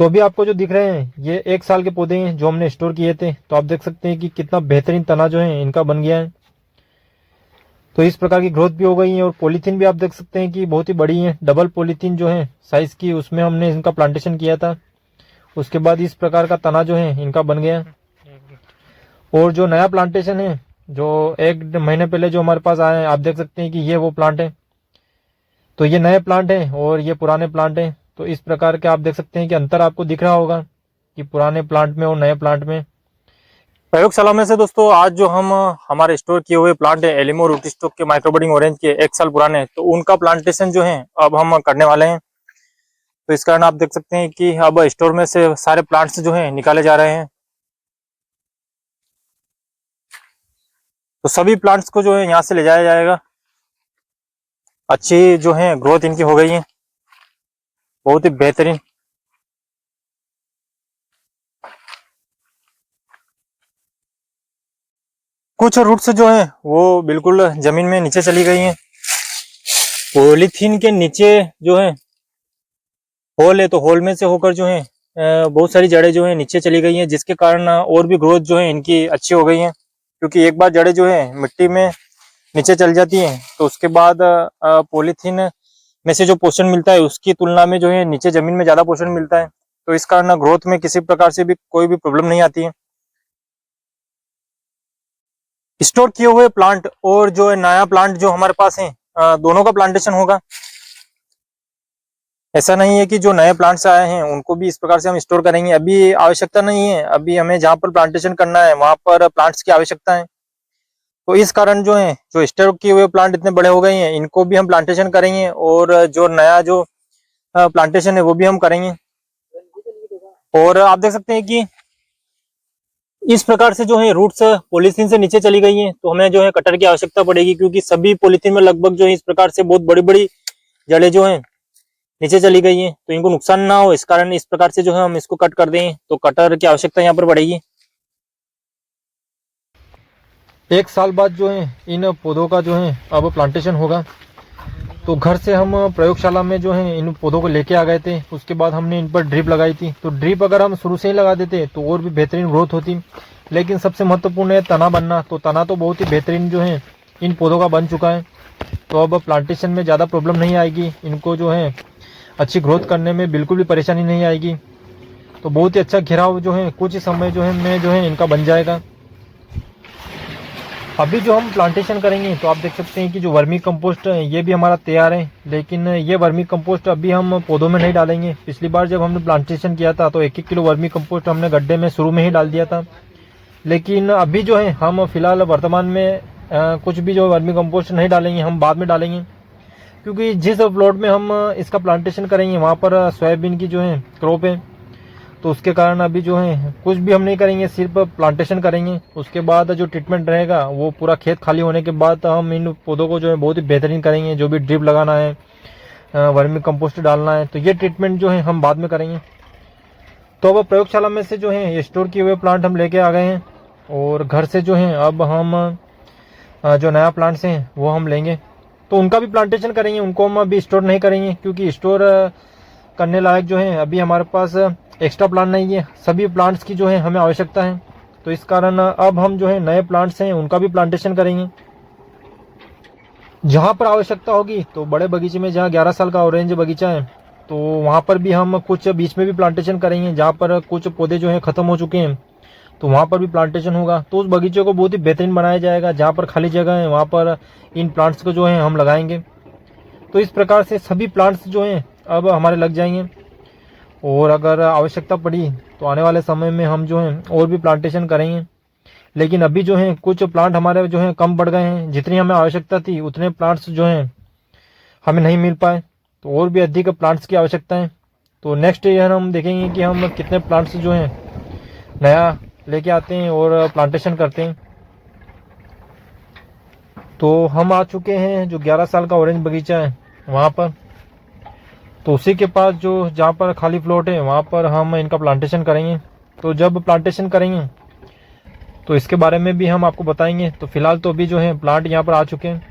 तो अभी आपको जो दिख रहे हैं ये 1 साल के पौधे हैं जो हमने स्टोर किए थे। तो आप देख सकते हैं कि कितना बेहतरीन तना जो है इनका बन गया है। तो इस प्रकार की ग्रोथ भी हो गई है और पॉलीथीन भी आप देख सकते हैं कि बहुत ही बड़ी है, डबल पॉलीथीन जो है साइज की, उसमें हमने इनका प्लांटेशन किया था। उसके बाद इस प्रकार का तना जो है इनका बन गया। और जो नया प्लांटेशन है जो 1 महीने पहले जो हमारे पास आया है, आप देख सकते हैं कि ये वो प्लांट है। तो ये नए प्लांट है और ये पुराने प्लांट है। तो इस प्रकार के आप देख सकते हैं कि अंतर आपको दिख रहा होगा कि पुराने प्लांट में और नए प्लांट में। प्रयोगशाला में से दोस्तों आज जो हम हमारे स्टोर किए हुए प्लांट है एलिमो रूट स्टॉक के माइक्रोबडिंग ऑरेंज के 1 साल पुराने, तो उनका प्लांटेशन जो है अब हम करने वाले हैं। तो इस कारण आप देख सकते हैं कि अब स्टोर में से सारे प्लांट्स जो है निकाले जा रहे हैं। तो सभी प्लांट्स को जो है यहाँ से ले जाया जाएगा। अच्छी जो है ग्रोथ इनकी हो गई है, बहुत ही बेहतरीन। कुछ रूट्स जो है वो बिल्कुल जमीन में नीचे चली गई हैं। पॉलीथीन के नीचे जो है होल है, तो होल में से होकर जो है बहुत सारी जड़ें जो है नीचे चली गई हैं, जिसके कारण और भी ग्रोथ जो है इनकी अच्छी हो गई है। क्योंकि एक बार जड़ें जो है मिट्टी में नीचे चल जाती हैं तो उसके बाद पॉलीथीन में से जो पोषण मिलता है उसकी तुलना में जो है नीचे जमीन में ज्यादा पोषण मिलता है। तो इस कारण ग्रोथ में किसी प्रकार से भी कोई भी प्रॉब्लम नहीं आती है। स्टोर किए हुए प्लांट और जो है नया प्लांट जो हमारे पास है दोनों का प्लांटेशन होगा। ऐसा नहीं है कि जो नए प्लांट्स आए हैं उनको भी इस प्रकार से हम स्टोर करेंगे, अभी आवश्यकता नहीं है। अभी हमें जहाँ पर प्लांटेशन करना है वहां पर प्लांट्स की आवश्यकता है। तो इस कारण जो है जो स्टोर किए हुए प्लांट इतने बड़े हो गए हैं इनको भी हम प्लांटेशन करेंगे और जो नया जो प्लांटेशन है वो भी हम करेंगे। और आप देख सकते हैं कि इस प्रकार से जो है रूट्स पॉलीथीन से नीचे चली गई हैं, तो हमें जो है कटर की आवश्यकता पड़ेगी, क्योंकि सभी पॉलीथीन में लगभग जो है इस प्रकार से बहुत बड़ी बड़ी जड़ें जो है नीचे चली गई हैं। तो इनको नुकसान ना हो इस कारण इस प्रकार से जो है हम इसको कट कर दें, तो कटर की आवश्यकता यहाँ पर पड़ेगी। 1 साल बाद जो है इन पौधों का जो है अब प्लांटेशन होगा। तो घर से हम प्रयोगशाला में जो है इन पौधों को लेके आ गए थे। उसके बाद हमने इन पर ड्रिप लगाई थी। तो ड्रिप अगर हम शुरू से ही लगा देते तो और भी बेहतरीन ग्रोथ होती। लेकिन सबसे महत्वपूर्ण है तना बनना। तो तना तो बहुत ही बेहतरीन जो है इन पौधों का बन चुका है। तो अब प्लांटेशन में ज़्यादा प्रॉब्लम नहीं आएगी, इनको जो है अच्छी ग्रोथ करने में बिल्कुल भी परेशानी नहीं आएगी। तो बहुत ही अच्छा घेराव जो है कुछ समय जो है में जो है इनका बन जाएगा। अभी जो हम प्लांटेशन करेंगे तो आप देख सकते हैं कि जो वर्मी कंपोस्ट है ये भी हमारा तैयार है। लेकिन ये वर्मी कंपोस्ट अभी हम पौधों में नहीं डालेंगे। पिछली बार जब हमने प्लांटेशन किया था तो 1-1 किलो वर्मी कंपोस्ट हमने गड्ढे में शुरू में ही डाल दिया था। लेकिन अभी जो है हम फिलहाल वर्तमान में कुछ भी जो वर्मी कंपोस्ट नहीं डालेंगे, हम बाद में डालेंगे। क्योंकि जिस प्लॉट में हम इसका प्लांटेशन करेंगे वहाँ पर सोयाबीन की जो है क्रॉप है। तो उसके कारण अभी जो है कुछ भी हम नहीं करेंगे, सिर्फ प्लांटेशन करेंगे। उसके बाद जो ट्रीटमेंट रहेगा वो पूरा खेत खाली होने के बाद हम इन पौधों को जो है बहुत ही बेहतरीन करेंगे। जो भी ड्रिप लगाना है, वर्मी कंपोस्ट डालना है, तो ये ट्रीटमेंट जो है हम बाद में करेंगे। तो अब प्रयोगशाला में से जो है ये स्टोर किए हुए प्लांट हम लेके आ गए हैं और घर से जो है अब हम जो नया प्लांट्स हैं वो हम लेंगे। तो उनका भी प्लांटेशन करेंगे, उनको हम अभी स्टोर नहीं करेंगे क्योंकि स्टोर करने लायक जो है अभी हमारे पास एक्स्ट्रा प्लांट नहीं है। सभी प्लांट्स की जो है हमें आवश्यकता है। तो इस कारण अब हम जो है नए प्लांट्स हैं उनका भी प्लांटेशन करेंगे। जहाँ पर आवश्यकता होगी तो बड़े बगीचे में, जहाँ 11 साल का ऑरेंज बगीचा है तो वहाँ पर भी हम कुछ बीच में भी प्लांटेशन करेंगे। जहाँ पर कुछ पौधे जो है ख़त्म हो चुके हैं तो वहाँ पर भी प्लांटेशन होगा। तो उस बगीचे को बहुत ही बेहतरीन बनाया जाएगा। जहाँ पर खाली जगह है वहाँ पर इन प्लांट्स को जो है हम लगाएंगे। तो इस प्रकार से सभी प्लांट्स जो हैं अब हमारे लग जाएंगे। और अगर आवश्यकता पड़ी तो आने वाले समय में हम जो है और भी प्लांटेशन करेंगे। लेकिन अभी जो है कुछ प्लांट हमारे जो है कम बढ़ गए हैं। जितनी हमें आवश्यकता थी उतने प्लांट्स जो हैं हमें नहीं मिल पाए, तो और भी अधिक प्लांट्स की आवश्यकता है। तो नेक्स्ट ईयर हम देखेंगे कि हम कितने प्लांट्स जो हैं नया लेके आते हैं और प्लांटेशन करते हैं। तो हम आ चुके हैं जो 11 साल का ऑरेंज बगीचा है वहाँ पर। तो उसी के पास जो जहाँ पर खाली प्लॉट है वहाँ पर हम इनका प्लांटेशन करेंगे। तो जब प्लांटेशन करेंगे तो इसके बारे में भी हम आपको बताएंगे। तो फिलहाल तो अभी जो है प्लांट यहाँ पर आ चुके हैं।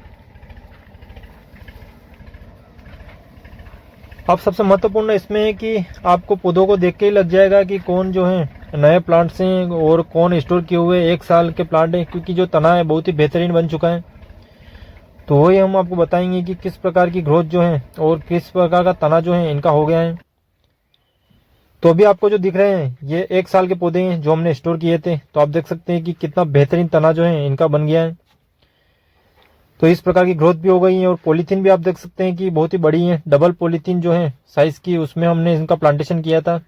अब सबसे महत्वपूर्ण इसमें है कि आपको पौधों को देख के ही लग जाएगा कि कौन जो है नए प्लांट्स हैं और कौन स्टोर किए हुए 1 साल के प्लांट हैं, क्योंकि जो तना है बहुत ही बेहतरीन बन चुका है। तो वही हम आपको बताएंगे कि किस प्रकार की ग्रोथ जो है और किस प्रकार का तना जो है इनका हो गया है। तो अभी आपको जो दिख रहे हैं ये 1 साल के पौधे हैं जो हमने स्टोर किए थे। तो आप देख सकते हैं कि कितना बेहतरीन तना जो है इनका बन गया है। तो इस प्रकार की ग्रोथ भी हो गई है और पॉलीथीन भी आप देख सकते हैं कि बहुत ही बड़ी है, डबल पॉलीथीन जो है साइज की, उसमें हमने इनका प्लांटेशन किया था।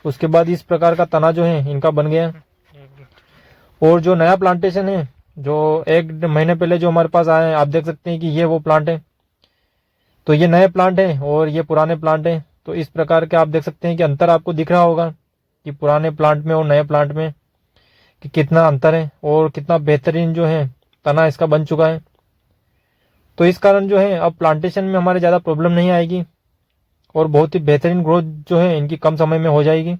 उसके बाद इस प्रकार का तना जो है इनका बन गया। और जो नया प्लांटेशन है जो 1 महीने पहले जो हमारे पास आया है, आप देख सकते हैं कि ये वो प्लांट है। तो ये नए प्लांट है और ये पुराने प्लांट है। तो इस प्रकार के आप देख सकते हैं कि अंतर आपको दिख रहा होगा कि पुराने प्लांट में और नए प्लांट में कि कितना अंतर है और कितना बेहतरीन जो है तना इसका बन चुका है। तो इस कारण जो है अब प्लांटेशन में हमारे ज़्यादा प्रॉब्लम नहीं आएगी और बहुत ही बेहतरीन ग्रोथ जो है इनकी कम समय में हो जाएगी।